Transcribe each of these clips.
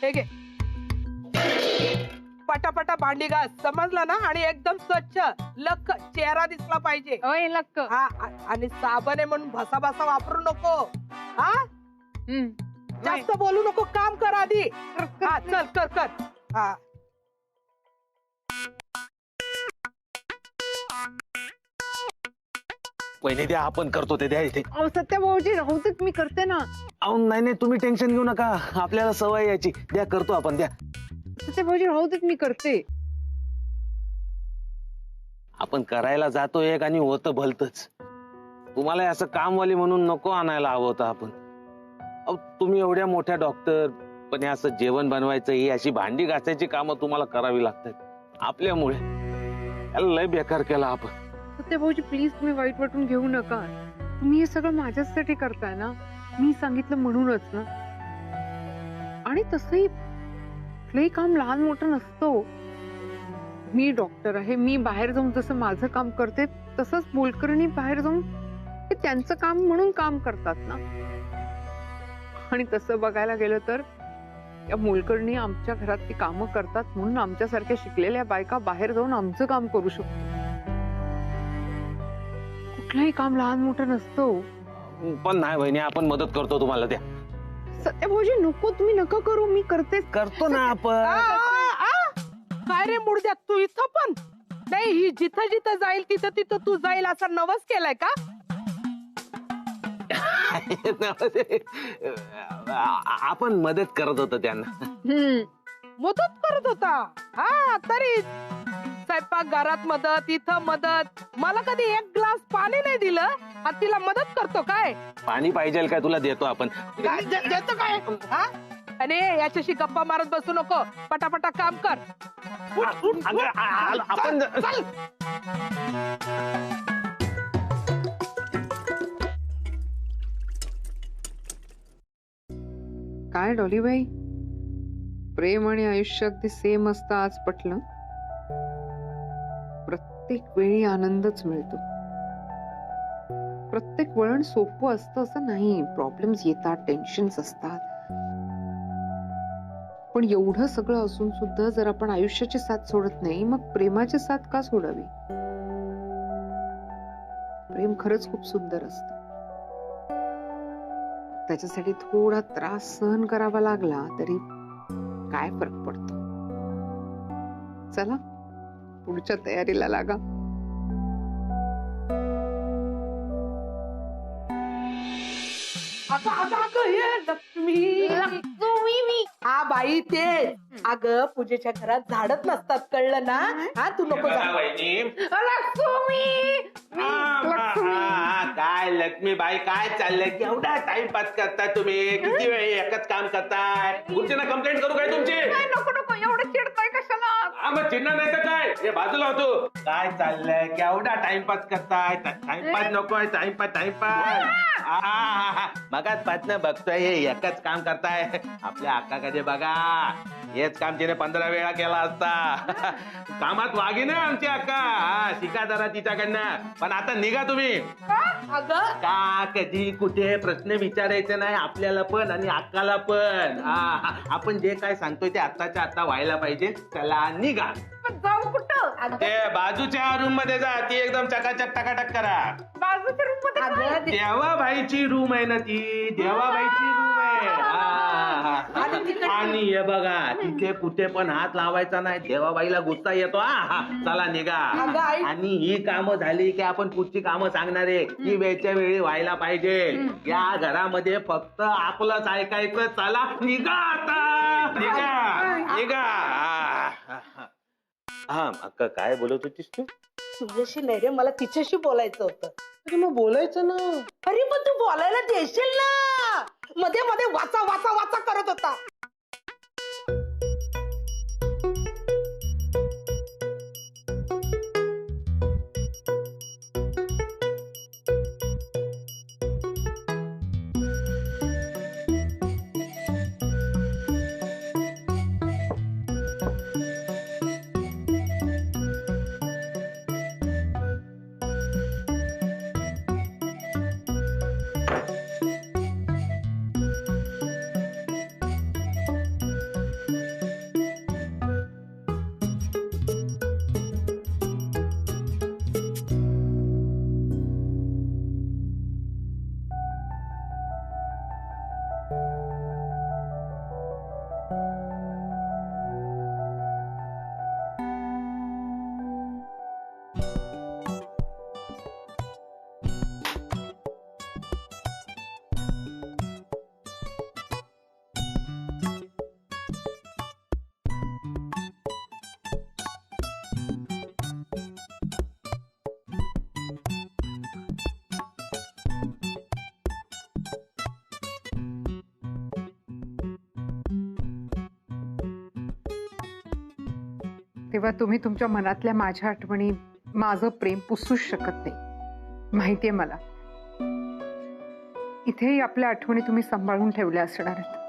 हे घे, पटापटा भांडी घास, समजलं ना? आणि एकदम स्वच्छ लख चेहरा दिसला पाहिजे. होय लक्क. हा आणि साबण आहे म्हणून भसा भसा वापरू नको. हा जास्त बोलू नको, काम कर आधी. हा चल कर कर. हा वहिनी द्या, आपण करतो ते द्या इथे. अहो सत्या भाऊजी राहू देत, मी करते ना. अहो नाही नाही, तुम्ही टेन्शन घेऊ नका, आपल्याला सवय याची. द्या, करतो आपण, द्या. सत्या भाऊजी राहू देत, मी करते. आपण करायला जातो एक आणि होतं भलतच. तुम्हाला असं कामवाली म्हणून नको आणायला हवं होतं आपण. अहो तुम्ही एवढ्या मोठ्या डॉक्टर, पण हे असं जेवण बनवायचं, ही अशी भांडी घासायची कामं तुम्हाला करावी लागतात आपल्यामुळे. याला लय बेकार केला आपण. सत्या भाऊजी प्लीज तुम्ही वाईट वाटून घेऊ नका. तुम्ही हे सगळं माझ्यासाठी करताय ना, मी सांगितलं म्हणूनच ना. आणि तसंही कुठलंही काम लहान मोठं नसतो. मी डॉक्टर आहे, मी बाहेर जाऊन जसं माझं काम करते तसंच मोलकरणी बाहेर जाऊन ते त्यांचं काम म्हणून काम करतात ना. आणि तसं बघायला गेलं तर या मोलकरणी आमच्या घरात ती कामं करतात म्हणून आमच्यासारख्या शिकलेल्या बायका बाहेर जाऊन आमचं काम करू शकतो. कुठलंही काम लहान मोठं नसतो. पण नाही वहिनी, आपण मदत करतो तुम्हाला, द्या. सत्या भाऊजी नको, तुम्ही नका करू, मी करते. करतो ना आपण. काय रे मुडद्या, तू इथं पण नाही? ही जिथं जिथं जाईल तिथं तिथं तू जाईल असा नवस केलाय का? आपण मदत करत होतो त्यांना. मदत करत होता? हा तरी स्वयंपाक घरात मदत, इथं मदत. मला कधी एक ग्लास पाणी नाही दिलं आणि तिला मदत करतो काय? पाणी पाहिजे काय तुला, देतो आपण. देतो काय? हा आणि याच्याशी गप्पा मारत बसू नको, पटापटा काम कर. आपण काय डॉलीबाई, प्रेम आणि आयुष्य अगदी सेम असतं आज पटलं. प्रत्येक वेळी आनंदच मिळतो. प्रत्येक वळण सोपं असतं असं नाही. प्रॉब्लेम्स येतात, टेन्शन्स असतात. पण एवढं सगळं असून सुद्धा जर आपण आयुष्याची साथ सोडत नाही, मग प्रेमाची साथ का सोडावी? प्रेम खरंच खूप सुंदर असतं. त्याच्यासाठी थोडा त्रास सहन करावा लागला तरी काय फरक पडतो. चला पुढच्या तयारीला लागा. लक्ष्मी हा बाई ते अगं पूजेच्या घरात झाडच नसतात, कळलं ना? हा तू नको जा. काय लक्ष्मीबाई, काय चाललंय? केवढा टाइमपास करताय तुम्ही? किती वेळ एकच काम करताय? पुढच्या कंप्लेंट करू काय तुमची? नको नको, एवढं चिडताय कशाला? मग चिडणार नाही तर काय? हे बाजूला होतो. काय चाललंय? केवढा टाइमपास करताय? टाइमपास नकोय, टाइमपास. मगाच पासन बघतोय हे एकच काम करताय. आपल्या अक्काकडे बघा, हेच काम तिने 15 वेळा केला असता. कामात वागी ना आमची अक्का. शिका जरा तिच्याकडनं. पण आता निघा तुम्ही. अगं का कधी कुठे प्रश्न विचारायचे नाही आपल्याला पण आणि अक्काला पण. आपण जे काय सांगतोय ते आत्ताच्या आता व्हायला पाहिजे. चला निघा. जाऊ कुठं? ते बाजूच्या रूम मध्ये जा, ती एकदम चकाचक टकाटक करा. बाजूच्या रूम मध्ये? देवाबाईची रूम आहे ना ती, देवाबाईची रूम आहे. आणि हे बघा, तिथे कुठे पण हात लावायचा नाही, देवाबाईला गुस्सा येतो. चला निघा. आणि ही कामं झाली की आपण पुढची कामं सांगणार आहे, ही वेळच्या वेळी व्हायला पाहिजे. या घरामध्ये फक्त आपलंच ऐकायचं. चला निघा आता, निघा निघा. हा अक्का, काय बोलत होतीस तू? तुझ्याशी नाही रे, मला तिच्याशी बोलायचं होतं. अरे मग बोलायचं ना. अरे पण तू बोलायला देशील ना? मध्ये मध्ये वाचा वाचा वाचा करत होता. तेव्हा तुम्ही तुमच्या मनातल्या माझ्या आठवणी, माझं प्रेम पुसूच शकत नाही, माहितीये मला. इथेही आपल्या आठवणी तुम्ही सांभाळून ठेवल्या असणार आहेत.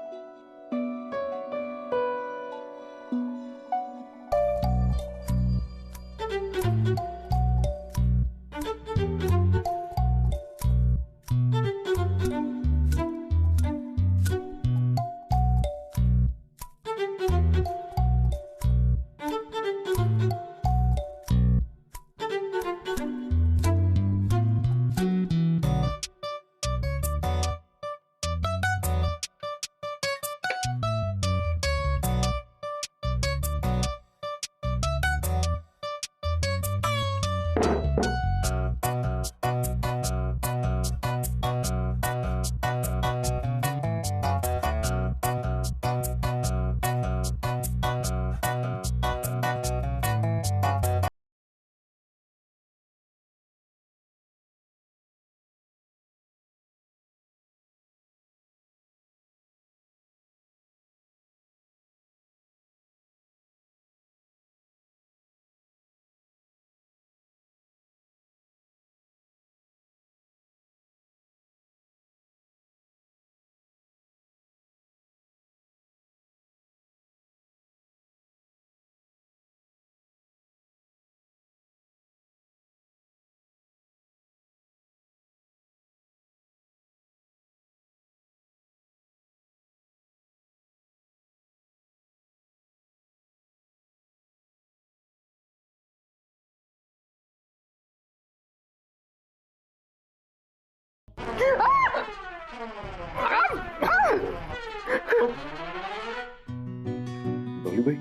डॉलीबाई,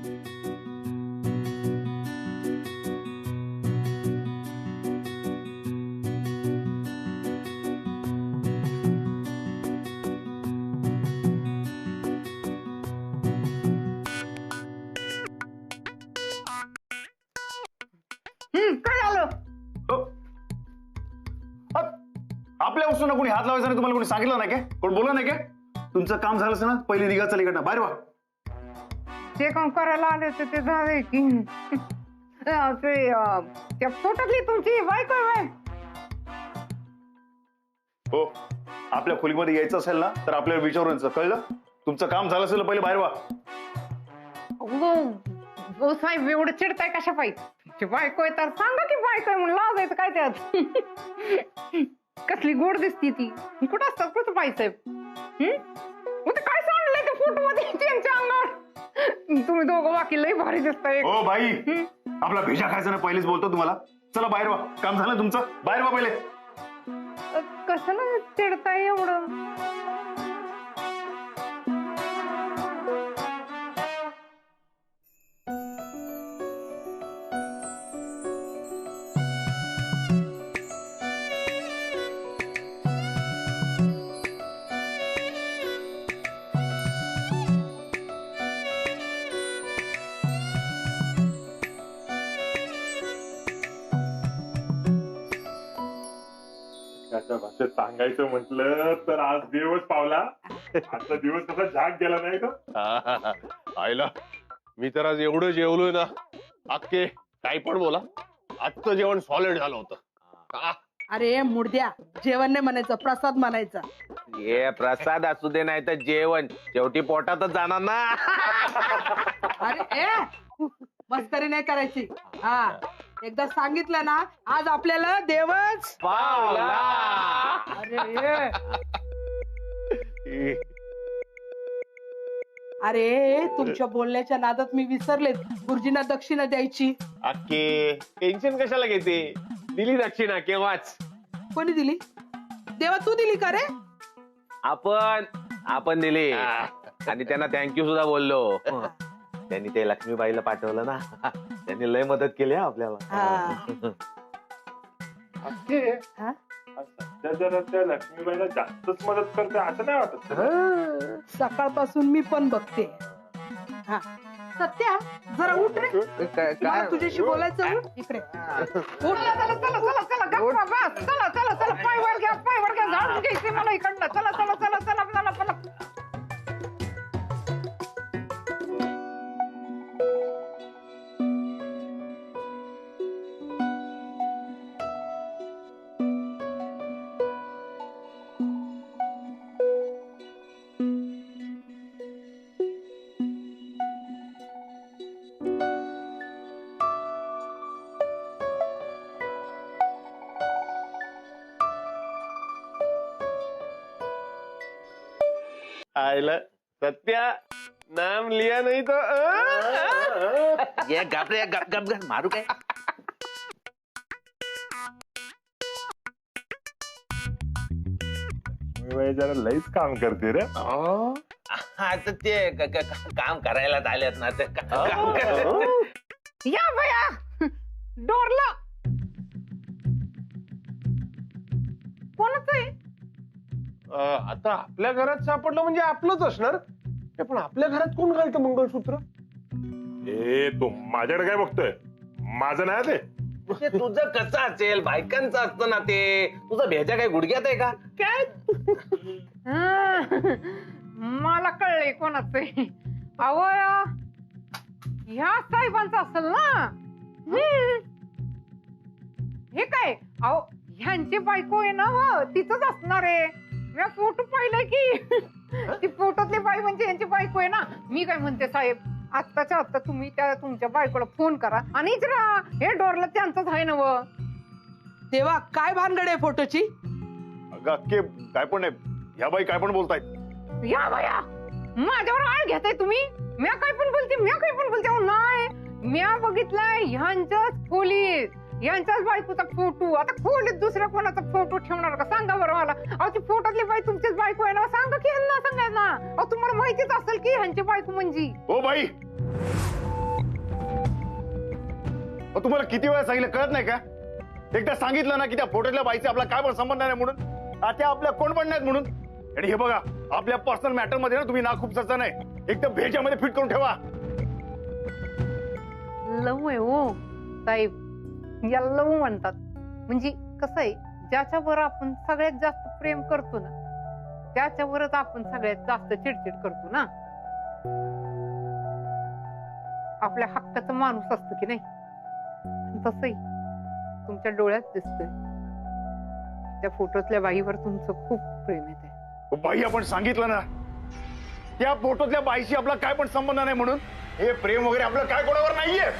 काय झालं? आपल्या वस्तूंना कोणी हात लावायचा नाही तुम्हाला कोणी सांगितलं नाही काय? कोण बोललं नाही काय? तुमचं काम झालं असेल ना, पहिली निघा चल इकडनं बाहेर वा. जे काम करायला आले होते ते झाले की त्या फोटोतली तुमची बायको आहे. हो, आपल्या खोलीमध्ये यायचं असेल ना तर आपल्याला विचारून कळलं. तुमचं काम झालं असेल पहिले बाहेर वा. हो साहेब, एवढं चिडताय कशा पाहिजे? बायको आहे तर सांगा की बायको आहे म्हणून लाजायचं काय त्यात? कसली गोड दिसती ती. कुठं असतात कुठं बाई साहेब? काय सांगलंय त्या फोटो मध्ये त्यांच्या अंगावर? तुम्ही दोघं वाकी लई भारी दिसताय. हो भाई, आपला भेजा खायचा ना पहिलेच बोलतो तुम्हाला. चला बाहेर वा, काम झालं तुमचं, बाहेर वा पहिले. कशाला चिडताय एवढं? भाषेत सांगायचं म्हटलं तर आज दिवस पावला. आजचा दिवस कसा झाक गेला नाही का? आईला मी तर आज एवढं जेवलोय ना, अक्के काही पण बोला, आजचं जेवण सॉलिड झालं होतं. अरे मुडद्या, जेवण नाही म्हणायचं, प्रसाद म्हणायचा. हे प्रसाद असू दे नाही तर जेवण शेवटी पोटातच जाणार ना. अरे मस्करी नाही करायची. हा, एकदा सांगितलं ना, आज आपल्याला देवच पावला. अरे तुमच्या बोलण्याच्या नादात मी विसरले गुरुजींना दक्षिणा द्यायची. अक्के टेन्शन कशाला घेते, दिली दक्षिणा केव्हाच. कोणी दिली? देवा तू दिली का रे? आपण दिली आणि त्यांना थँक्यू सुद्धा बोललो. त्यांनी ते लक्ष्मीबाईला पाठवलं ना, त्यांनी लय मदत केली आपल्याला. सध्या जरा त्या लक्ष्मीबाईला जास्तच मदत करते असं नाही वाटत? सकाळपासून मी पण बघते. हा सत्या, जरा उठ रे, मला तुझ्याशी बोलायचं. उठ इकडे. चला चला चला चला चला गप्पा बस. चला चला चला, पायवर घ्या पायवर घ्या. झाडून घ्यायची मला इकडनं. चला चला चला चला चला चला. आयला सत्या नाम लिया नाही तो ये गप रे गप गप गप मारू काय लक्ष्मीबाई जरा लईच काम करते रे. आता ते काम करायला आल्यात ना ते काम करतात. या बया डोरला कोणाच आहे? आता आपल्या घरात सापडलं म्हणजे आपलंच असणार. हे पण आपल्या घरात कोण घालतं मंगळसूत्र? ए तू माझ्याकडे काय बघतोय? माझं नाही ते. ते तुझं कसं असेल बायकांचं असतं ना ते. तुझं भेजा काय गुडघ्यात आहे का काय? मला कळलंय कोणाचं आहे. अहो ह्या साहेबांचं असेल ना. हे काय अहो ह्यांची बायको आहे ना हो तिथंच असणार आहे. मी फोटो पाहिलाय की ती फोटोतली बाई म्हणजे यांची बायको आहे ना. मी काय म्हणते साहेब आत्ताच्या आत्ता तुम्ही त्या तुमच्या बायकोला फोन करा आणि विचारा हे डोरला त्यांचंच आहे ना व. तेव्हा काय भानगड आहे फोटोची? अगं अक्के काय पण आहे ह्या बाई काय पण बोलतायत. या बाया माझ्यावर आळ घेताय तुम्ही. म्या काय पण बोलते अहो नाही म्या बघितलाय ह्यांच्याच खोलीत यांच्याच बायकोचा फोटो. आता खोलीत दुसऱ्या कोणाचा फोटो ठेवणार का सांगा बरं मला. अहो ती फोटोतली बाई तुमचीच बायको आहे ना. सांगा की ह्यांना सांगा ना. अहो तुम्हाला माहितीच असेल की ह्यांची बायको म्हणजे. ओ बाई तुम्हाला किती वेळा सांगितलं कळत नाही का? एकदा सांगितलं ना की त्या फोटोतल्या बाईचा आपला काय पण संबंध नाही म्हणून. त्या आपल्या कोण पण नाहीत म्हणून. आणि हे बघा आपल्या पर्सनल मॅटर मध्ये ना तुम्ही ना खूप चर्चा नाही एकदम भेजामध्ये फिट करून ठेवा. लव आहे हो साहेब. याला लव म्हणतात. म्हणजे कसं आहे ज्याच्यावर आपण सगळ्यात जास्त प्रेम करतो ना त्याच्यावरच आपण सगळ्यात जास्त चिडचिड करतो ना. आपल्या हक्काचा माणूस असतो की नाही तसंही तुमच्या डोळ्यात दिसतंय त्या फोटोतल्या बाईवर तुमचं खूप प्रेम येते. बाई आपण सांगितलं ना त्या फोटोतल्या बाईशी आपला काय पण संबंध नाही म्हणून. हे प्रेम वगैरे आपलं काय कोणावर नाहीये.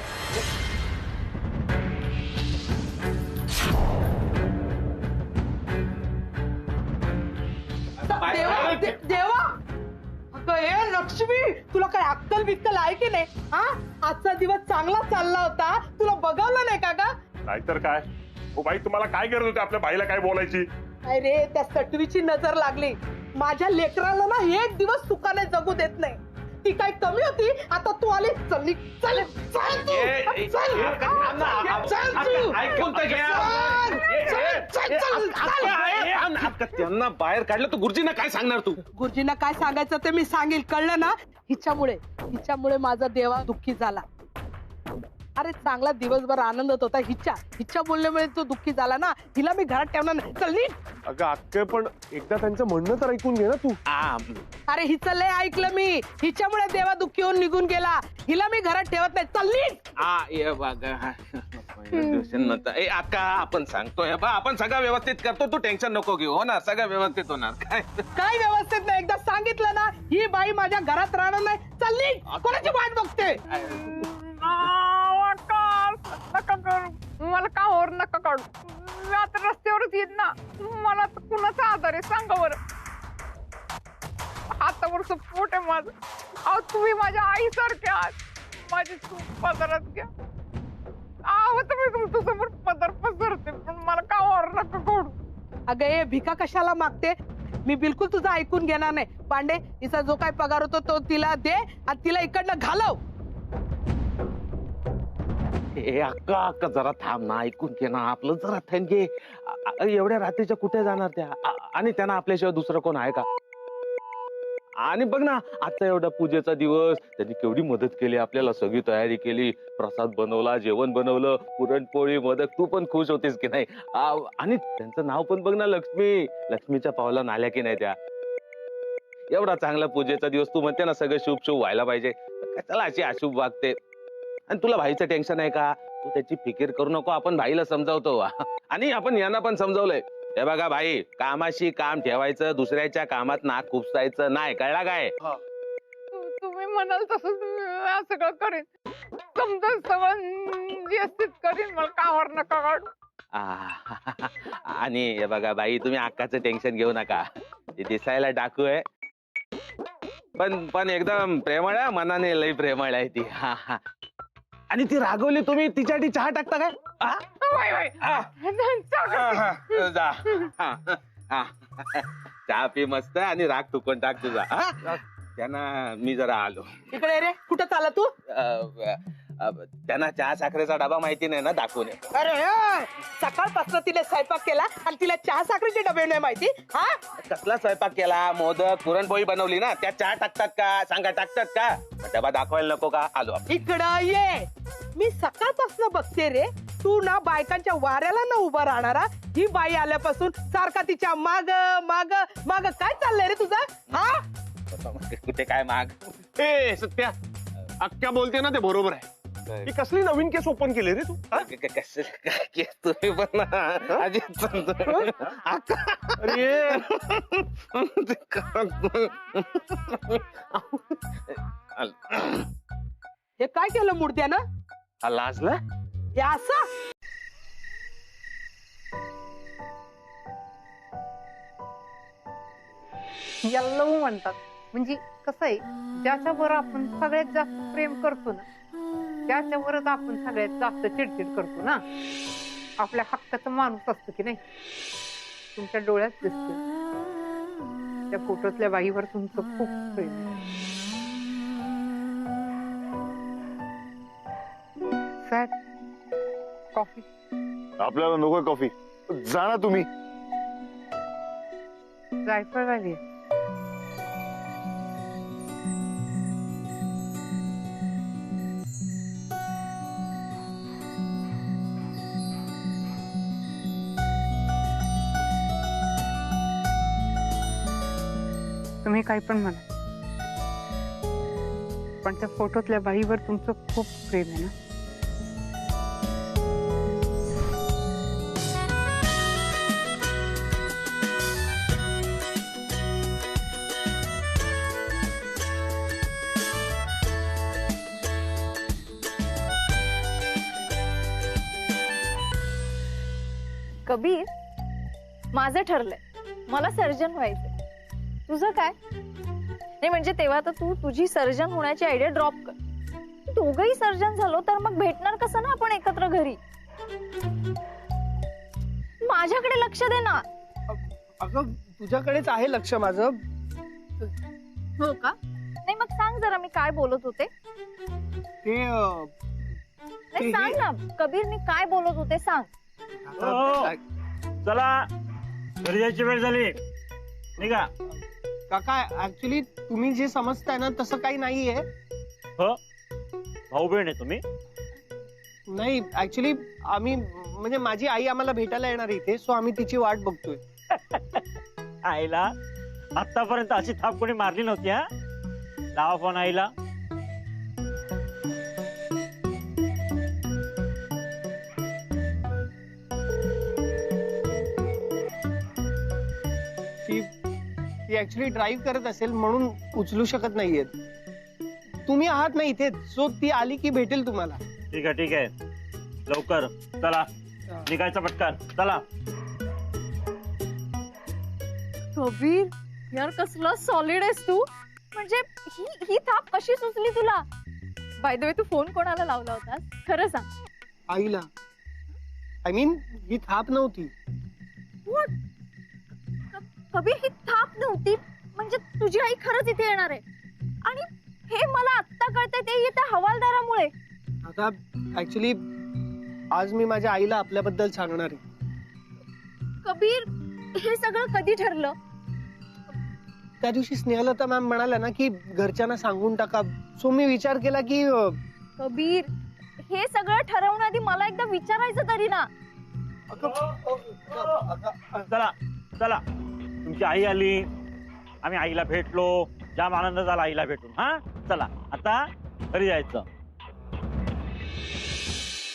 देवा अगं हे लक्ष्मी तुला काय अक्कल बिक्कल आहे की नाही? हा आजचा दिवस चांगला चालला होता तुला बघावलं नाही का ग? नाहीतर काय. ओ बाई तुम्हाला काय गरज होती आपल्या बाईला काय बोलायची? अरे त्या सटवीची नजर लागली. माझ्या लेकराला ना एक दिवस सुखाने जगू देत नाही. ती काय कमी होती? आता तू आली. चल चल चल तू. चल. चल तू. ऐकून तर घ्या. चल, चल, चल. त्यांना बाहेर काढलं तर गुरुजींना काय सांगणार तू? गुरुजींना काय सांगायचं ते मी सांगेल कळलं ना. हिच्यामुळे माझा देवा दुःखी झाला. अरे चांगला दिवसभर आनंदत होता हिच्या बोलण्यामुळे तो दुःखी झाला ना. हिला मी घरात ठेवणार नाही. चल नीट. अगं अक्के पण एकदा त्यांचं म्हणणं तर ऐकून घे ना तू. अरे हिचं लय ऐकलं मी. हिच्यामुळे देवा दुःखी होऊन निघून गेला. हिला मी घरात ठेवत नाही. चल नीट. अक्का आपण सांगतोय बा आपण सगळं व्यवस्थित करतो. तू टेन्शन नको घेऊ. हो ना सगळं व्यवस्थित होणार. काय व्यवस्थित नाही? एकदा सांगितलं ना ही बाई माझ्या घरात राहणार नाही. चल नीट. कोणाची वाट बघते? नका करू मला कामावर नका काढू. मी आता रस्त्यावरच येत ना. मला तर कुणाचा आधार आहे सांगा बरं. हातावरचं पोट आहे माझं. अहो तुम्ही माझ्या आईसारखे आहात. माझी चूक पदरात घ्या. आहो तुम्ही तुमच्या समोर पदर पसरते पण मला कामावर नका काढू. अगं हे भिका कशाला मागते? मी बिलकुल तुझं ऐकून घेणार नाही. पांडे हिचा जो काय पगार होतो तो तिला दे आणि तिला इकडनं घालव. अक्का अक्का जरा थांब ना. ऐकून घे ना आपलं जरा थांब घे. एवढ्या रात्रीच्या कुठे जाणार त्या? आणि त्यांना आपल्याशिवाय दुसरं कोण आहे का? आणि बघ ना आता एवढा पूजेचा दिवस त्यांनी केवढी मदत केली आपल्याला. सगळी तयारी केली. प्रसाद बनवला जेवण बनवलं पुरणपोळी मोदक. तू पण खुश होतीस की नाही? आणि त्यांचं नाव पण बघ ना लक्ष्मी. लक्ष्मीच्या पावला नाल्या की नाही त्या? एवढा चांगला पूजेचा दिवस तू म्हणते ना सगळं शुभ शुभ व्हायला पाहिजे. कशाला अशी अशुभ वागते? आणि तुला भाईचं टेन्शन आहे का? तू त्याची फिकीर करू नको. आपण भाईला समजावतो आणि आपण यांना पण समजावलंय. हे बघा भाई कामाशी काम ठेवायचं. दुसऱ्याच्या कामात नाक खुपसायचं नाही. कळला काय? तुम्ही म्हणाल तसंच सगळं करेन. समजा सगळं व्यवस्थित करीन. मला कामावर नका काढू. आणि हे बघा बाई तुम्ही अक्काचं टेन्शन घेऊ नका. ते दिसायला डाकू आहे पण एकदम प्रेमळ आहे, मनाने लई प्रेमळ आहे ती. हा हा. आणि ती रागवली तुम्ही तिच्यासाठी चहा टाकता काय? हा? हा. हा, जा. हा, हा. चहा पी मस्त आणि राग टुकून टाक तुझा. हा? त्यांना मी जरा आलो. इकडे रे, कुठं चाला तू? त्यांना चहा साखरेचा डबा माहिती नाही ना, दाखवून ये. अरे सकाळपासून तिला स्वयंपाक केला आणि तिला चहा साखरेचे डबे नाही माहिती? हा, कसला स्वयंपाक केला? मोदक पुरणपोळी बनवली ना, त्यात चहा टाकतात का? सांगा, टाकतात का? डबा दाखवायला नको का? आलो आपण. इकडं ये. मी सकाळपासून बघते रे, तू ना बायकांच्या वाऱ्याला ना उभा राहणारा. ही बाई आल्यापासून सारखा तिच्या माग माग माग काय चाललंय रे तुझं? हा, कुठे काय माग? ए सत्या, अक्का बोलते ना ते बरोबर आहे. ही कसली नवीन केस ओपन केली रे तू? हा? कसं काय केस तुम्ही पण अजित अरे हे काय केलं मुर्द्यानं? लाजला? हे असं याला लव म्हणतात. म्हणजे कसं आहे, ज्याच्यावर आपण सगळ्यात जास्त प्रेम करतो ना, त्याच्यावरच आपण सगळ्यात जास्त चिडचिड करतो ना. आपल्या हक्काचा माणूस असतो की नाही, तुमच्या डोळ्यात दिसतो. त्या फोटोतल्या बाईवर तुमचं खूप प्रेम आहे. सॅड कॉफी आपल्याला नकोय कॉफी, जा ना तुम्ही. जायफळ वाली तुम्ही काही पण म्हणा, पण त्या फोटोतल्या बाईवर तुमचं खूप प्रेम आहे ना. कबीर, माझं ठरलंय, मला सर्जन व्हायचंय. तुझं काय? नाही म्हणजे तेव्हा तर तू तुझी सर्जन होण्याची आयडिया ड्रॉप कर. दोघही सर्जन झालो तर मग भेटणार कसं ना आपण एकत्र घरी? माझ्याकडे लक्ष दे ना. अगं तुझ्याकडेच आहे लक्ष माझं. हो का? नाही मग सांग जरा मी काय बोलत होते. ते नाही सांग ना कबीर, मी काय बोलत होते सांग. चला घरी जायची वेळ झाली, निघा. काका ऍक्च्युली तुम्ही जे समजताय ना तसं काही नाहीये. हो, भाऊ बहीण आहे तुम्ही? नाही ऍक्च्युली आम्ही म्हणजे माझी आई आम्हाला भेटायला येणार इथे, सो आम्ही तिची वाट बघतोय. आईला आतापर्यंत अशी थाप कोणी मारली नव्हती. हा, लावा फोन आईला. ती ऍक्च्युली ड्राईव्ह करत असेल म्हणून उचलू शकत नाहीये. तुम्ही आहात ना इथे, सो ती आली की भेटेल तुम्हाला. ठीक आहे ठीक आहे, लवकर चला, निघायचं पटकन. चला. कबीर यार, कसलं सॉलिड आहेस तू. म्हणजे ही थाप कशी सुचली तुला? बाय द वे, तू फोन कोणाला लावला होतास खरं सांग? आईला. आय मीन ही थाप नव्हती. कबीर, ही थाप नव्हती म्हणजे तुझी आई खरंच इथे येणार आहे? आणि हे मला आत्ता कळतंय ते येत्या हवालदारामुळे. आता ऍक्च्युली आज मी माझ्या आईला आपल्याबद्दल सांगणार आहे. कबीर, हे सगळं कधी ठरलं? त्या दिवशी स्नेहलता मॅम म्हणाल्या ना की घरच्यांना सांगून टाका, सो मी विचार केला की कबीर, हे सगळं ठरवण्याआधी मला एकदा विचारायचं तरी ना. चला चला, तुमची आई आली, आम्ही आईला भेटलो, जाम आनंद झाला आईला भेटून. हा चला आता घरी जायचं.